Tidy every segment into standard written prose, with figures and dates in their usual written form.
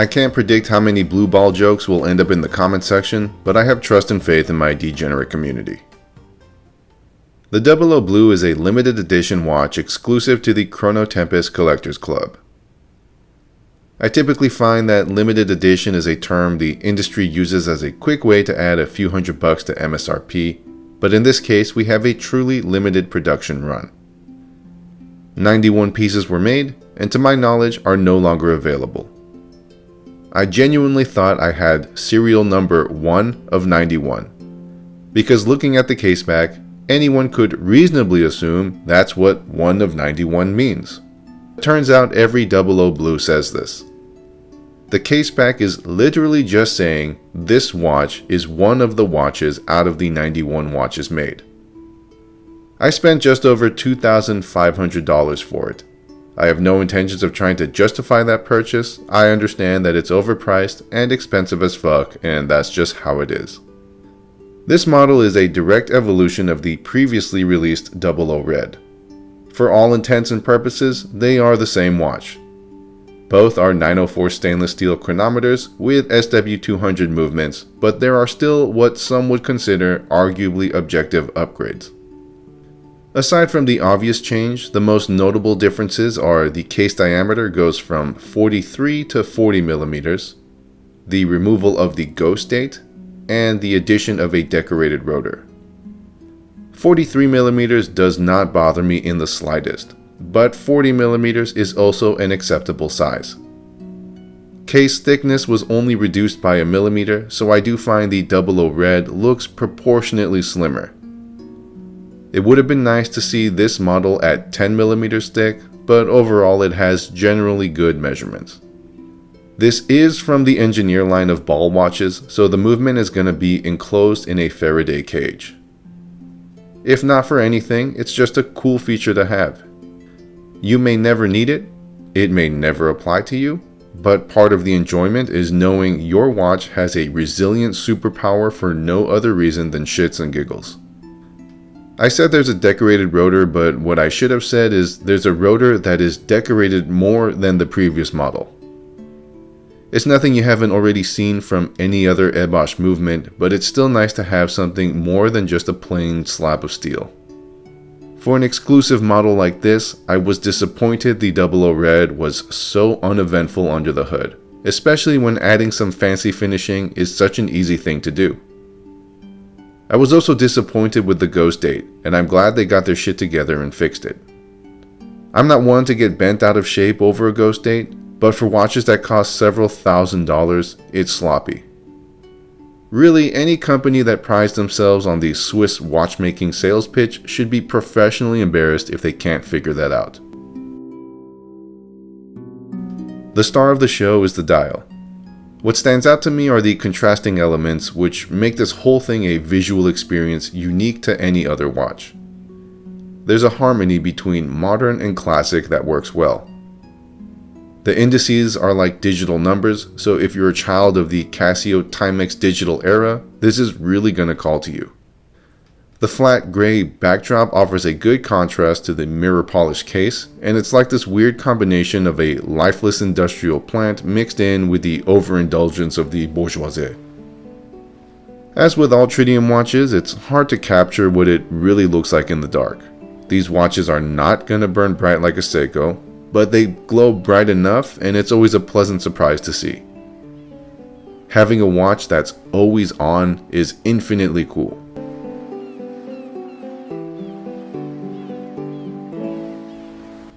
I can't predict how many blue ball jokes will end up in the comment section, but I have trust and faith in my degenerate community. The 00 Blue is a limited edition watch exclusive to the Chrono Tempest Collectors Club. I typically find that limited edition is a term the industry uses as a quick way to add a few $100 to MSRP, but in this case we have a truly limited production run. 91 pieces were made, and to my knowledge are no longer available. I genuinely thought I had serial number 1 of 91, because looking at the case back, anyone could reasonably assume that's what 1 of 91 means. Turns out every 00 Blue says this. The case back is literally just saying this watch is one of the watches out of the 91 watches made. I spent just over $2,500 for it. I have no intentions of trying to justify that purchase. I understand that it's overpriced and expensive as fuck, and that's just how it is. This model is a direct evolution of the previously released 00 Red. For all intents and purposes, they are the same watch. Both are 904 stainless steel chronometers with SW200 movements, but there are still what some would consider arguably objective upgrades. Aside from the obvious change, the most notable differences are the case diameter goes from 43 to 40 millimeters, the removal of the ghost date, and the addition of a decorated rotor. 43 millimeters does not bother me in the slightest, but 40 millimeters is also an acceptable size. Case thickness was only reduced by a millimeter, so I do find the 00 Red looks proportionately slimmer. It would have been nice to see this model at 10 millimeters thick, but overall it has generally good measurements. This is from the Engineer line of ball watches, so the movement is going to be enclosed in a Faraday cage. If not for anything, it's just a cool feature to have. You may never need it, it may never apply to you, but part of the enjoyment is knowing your watch has a resilient superpower for no other reason than shits and giggles. I said there's a decorated rotor, but what I should have said is there's a rotor that is decorated more than the previous model. It's nothing you haven't already seen from any other Ebosh movement, but it's still nice to have something more than just a plain slab of steel. For an exclusive model like this, I was disappointed the 00 Red was so uneventful under the hood, especially when adding some fancy finishing is such an easy thing to do. I was also disappointed with the ghost date, and I'm glad they got their shit together and fixed it. I'm not one to get bent out of shape over a ghost date, but for watches that cost several $1,000s, it's sloppy. Really, any company that prides themselves on the Swiss watchmaking sales pitch should be professionally embarrassed if they can't figure that out. The star of the show is the dial. What stands out to me are the contrasting elements which make this whole thing a visual experience unique to any other watch. There's a harmony between modern and classic that works well. The indices are like digital numbers, so if you're a child of the Casio Timex digital era, this is really gonna call to you. The flat gray backdrop offers a good contrast to the mirror polished case, and it's like this weird combination of a lifeless industrial plant mixed in with the overindulgence of the bourgeoisie. As with all tritium watches, it's hard to capture what it really looks like in the dark. These watches are not gonna burn bright like a Seiko, but they glow bright enough, and it's always a pleasant surprise to see. Having a watch that's always on is infinitely cool.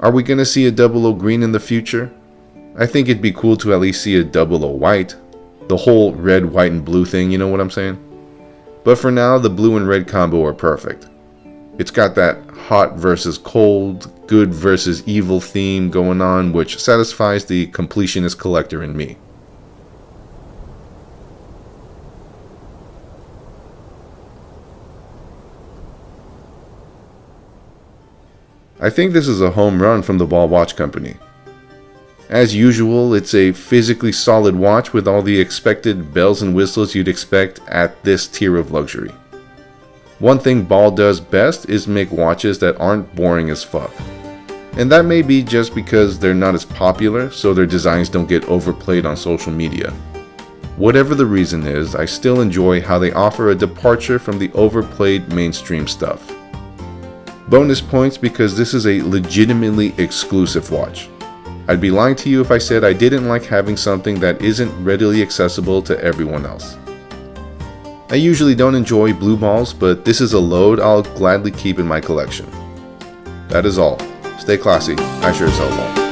Are we going to see a 00 green in the future? I think it'd be cool to at least see a 00 white. The whole red, white, and blue thing, you know what I'm saying? But for now, the blue and red combo are perfect. It's got that hot versus cold, good versus evil theme going on, which satisfies the completionist collector in me. I think this is a home run from the Ball Watch Company. As usual, it's a physically solid watch with all the expected bells and whistles you'd expect at this tier of luxury. One thing Ball does best is make watches that aren't boring as fuck. And that may be just because they're not as popular, so their designs don't get overplayed on social media. Whatever the reason is, I still enjoy how they offer a departure from the overplayed mainstream stuff. Bonus points because this is a legitimately exclusive watch. I'd be lying to you if I said I didn't like having something that isn't readily accessible to everyone else. I usually don't enjoy blue balls, but this is a load I'll gladly keep in my collection. That is all. Stay classy. I sure as hell won't.